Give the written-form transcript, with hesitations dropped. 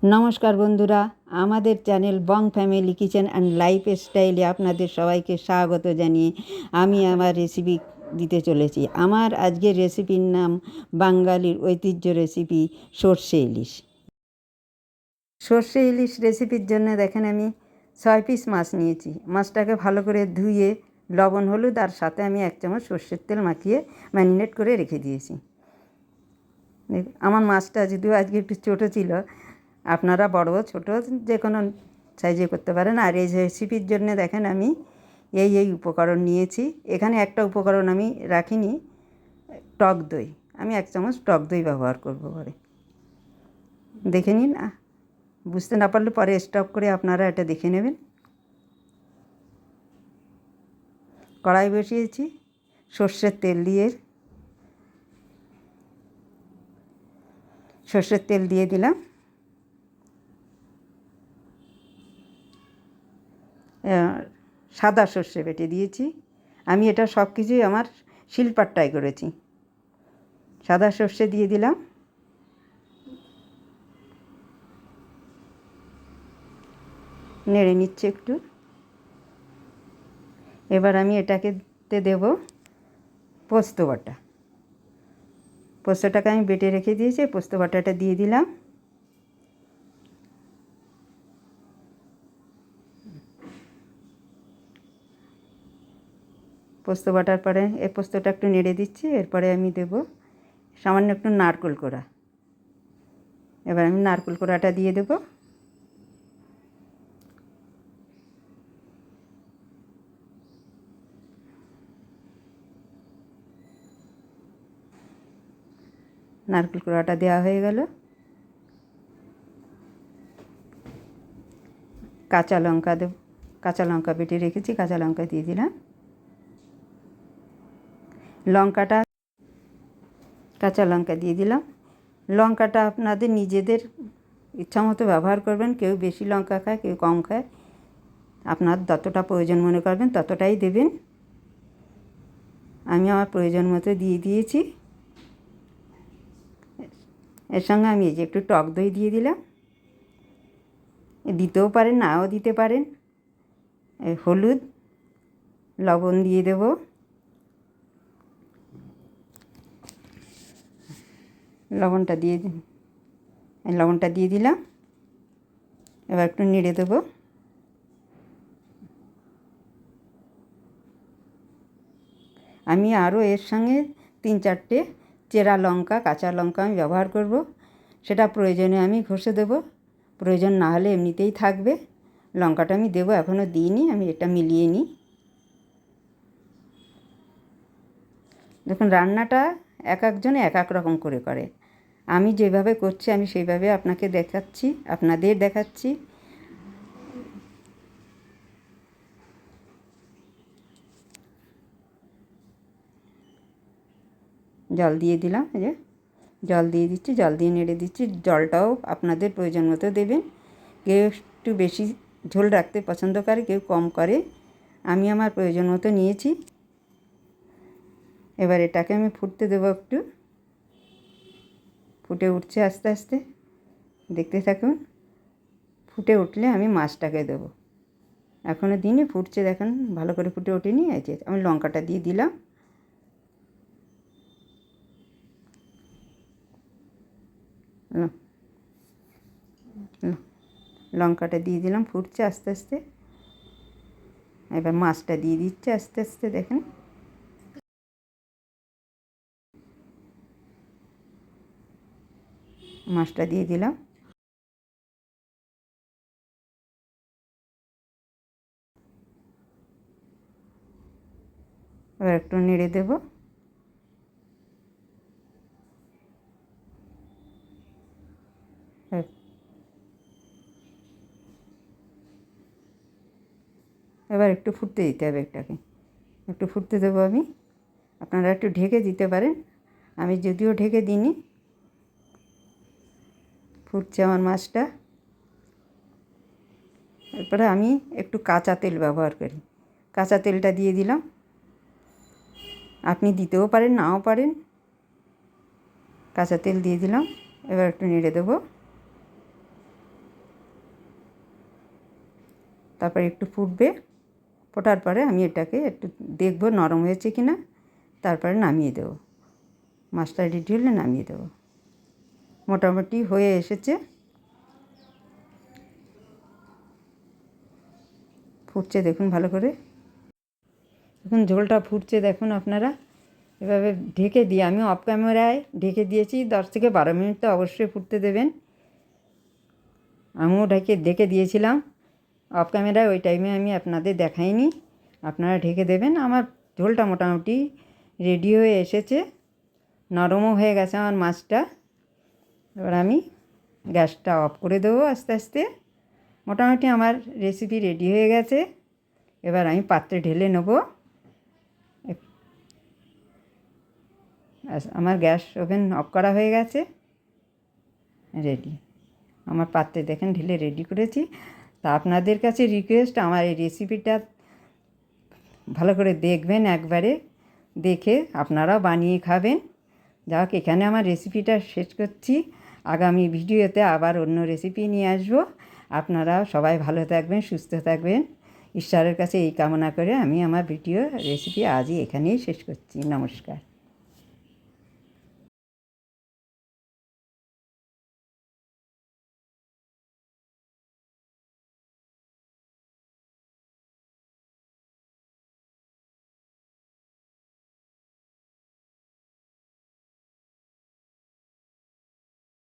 নমস্কার বন্ধুরা, আমাদের channel Bong family kitchen and লাইফস্টাইলে আপনাদের সবাইকে স্বাগত জানিয়ে আমি আমার রেসিপি দিতে চলেছি। আমার আজকের রেসিপির নাম বাঙালির ঐতিহ্য রেসিপি সর্ষে ইলিশ। সর্ষে ইলিশ রেসিপির জন্য দেখেন আমি 6 পিস মাছ নিয়েছি। মাছটাকে ভালো করে ধুয়ে লবণ হলুদ আর সাথে আমি 1 চামচ সর্ষের তেল মাখিয়ে ম্যারিনেট করে রেখে দিয়েছি। আমার মাছটা যদিও আজকে একটু ছোটো ছিল, আপনারা বড় ছোট যে কোনো সাইজে করতে পারেন। আর এই রেসিপির জন্য দেখেন আমি এই উপকরণ নিয়েছি। এখানে একটা উপকরণ আমি রাখিনি, টক দই। আমি 1 চামচ টক দই ব্যবহার করব পরে। দেখে নিন, বুঝতে না পারলে পরে স্টপ করে আপনারা এটা দেখে নেবেন। কড়াই বসিয়েছি, সর্ষের তেল দিয়ে দিলাম। সাদা সর্ষে বেটে দিয়েছি। আমি এটা সব কিছুই আমার শিলপাট্টায় করেছি। সাদা সর্ষে দিয়ে দিলাম। নেড়ে নিচ্ছে একটু। এবার আমি এটাকে দেব পোস্ত বাটা। পোস্তটাকে আমি বেটে রেখে দিয়েছি, পোস্ত বাটাটা দিয়ে দিলাম। পোস্ত বাটার পরে এই পোস্তটা একটু নেড়ে দিচ্ছি। এরপরে আমি দেব সামান্য একটু নারকেল কোড়া। এবার আমি নারকেল কোড়াটা দিয়ে দেব। নারকেল কোড়াটা দেওয়া হয়ে গেল। কাঁচা লঙ্কা দেব, কাঁচা লঙ্কা বেটে রেখেছি, কাঁচা লঙ্কা দিয়ে দিলাম। কাঁচা লঙ্কা দিয়ে দিলাম। লঙ্কাটা আপনাদের নিজেদের ইচ্ছা মতো ব্যবহার করবেন। কেউ বেশি লঙ্কা খায়, কেউ কম খায়। আপনার যতটা প্রয়োজন মনে করবেন ততটাই দেবেন। আমি আমার প্রয়োজন মতো দিয়ে দিয়েছি। এর সঙ্গে আমি এই যে একটু টক দই দিয়ে দিলাম। দিতেও পারেন, নাও দিতে পারেন। হলুদ, লবণ দিয়ে দেব। লবণটা দিয়ে দিলাম। এবার একটু নেড়ে দেবো। আমি আরও এর সঙ্গে 3-4টে চেরা লঙ্কা, কাঁচা লঙ্কা আমি ব্যবহার করব। সেটা প্রয়োজনে আমি ঘষে দেব, প্রয়োজন না হলে এমনিতেই থাকবে। লঙ্কাটা আমি দেবো, এখনও দিইনি। আমি এটা মিলিয়ে নিই। দেখুন, রান্নাটা এক একজনে এক এক রকম করে। আমি যেভাবে করছি আমি সেইভাবে আপনাদের দেখাচ্ছি। জল দিয়ে দিলাম। এই যে জল দিয়ে দিচ্ছি, জল দিয়ে নেড়ে দিচ্ছি। জলটাও আপনাদের প্রয়োজন মতো দেবেন। কেউ একটু বেশি ঝোল রাখতে পছন্দ করে, কেউ কম করে। আমি আমার প্রয়োজন মতো নিয়েছি। এবার এটাকে আমি ফুটতে দেবো একটু। ফুটে উঠছে আস্তে আস্তে, দেখতে থাকুন। ফুটে উঠলে আমি মাছটাকে দেবো। এখনও দিনে ফুটছে, দেখুন ভালো করে ফুটে ওঠেনি। এই যে আমি লঙ্কাটা দিয়ে দিলাম। লঙ্কাটা দিয়ে দিলাম, ফুটছে আস্তে আস্তে। এবার মাছটা দিয়ে দিচ্ছে আস্তে আস্তে, দেখেন। মাছটা দিয়ে দিলাম। এবার একটু নেড়ে দেবো। এবার একটু ফুটতে দিতে হবে এটাকে। একটু ফুটতে দেবো আমি। আপনারা একটু ঢেকে দিতে পারেন, আমি যদিও ঢেকে দিইনি। ফুটছে আমার মাছটা। এরপরে আমি একটু কাঁচা তেল ব্যবহার করি। কাঁচা তেলটা দিয়ে দিলাম। আপনি দিতেও পারেন, নাও পারেন। কাঁচা তেল দিয়ে দিলাম। এবার একটু নেড়ে দেবো। তারপর একটু ফুটবে, ফোটার পরে আমি এটাকে একটু দেখব নরম হয়েছে কি না, তারপরে নামিয়ে দেবো। মাছটা রেডি হলে নামিয়ে দেবো। মোটামুটি হয়ে এসেছে, ফুটছে দেখুন ভালো করে। দেখুন ঝোলটা ফুটছে দেখুন আপনারা। এভাবে ঢেকে দিয়ে আমি অফ ক্যামেরায় ঢেকে দিয়েছি, 10 থেকে 12 মিনিট তো অবশ্যই ফুটতে দেবেন। আমিও ঢেকে দিয়েছিলাম অফ ক্যামেরায়, ওই টাইমে আমি আপনাদের দেখাইনি, আপনারা ঢেকে দেবেন। আমার ঝোলটা মোটামুটি রেডি হয়ে এসেছে, নরমও হয়ে গেছে আমার মাছটা। এবার আমি গ্যাসটা অফ করে দেবো আস্তে আস্তে। মোটামুটি আমার রেসিপি রেডি হয়ে গেছে। এবার আমি পাত্রে ঢেলে নেব। আমার গ্যাস ওভেন অফ করা হয়ে গেছে, রেডি। আমার পাত্রে দেখেন ঢেলে রেডি করেছি। তা আপনাদের কাছে রিকোয়েস্ট, আমার এই রেসিপিটা ভালো করে দেখবেন, একবারে দেখে আপনারাও বানিয়ে খাবেন। যাক, এখানে আমার রেসিপিটা শেষ করছি। আগামী ভিডিওতে আবার অন্য রেসিপি নিয়ে আসবো। আপনারাও সবাই ভালো থাকবেন, সুস্থ থাকবেন, ঈশ্বরের কাছে এই কামনা করে আমি আমার ভিডিও রেসিপি আজই এখানেই শেষ করছি। নমস্কার।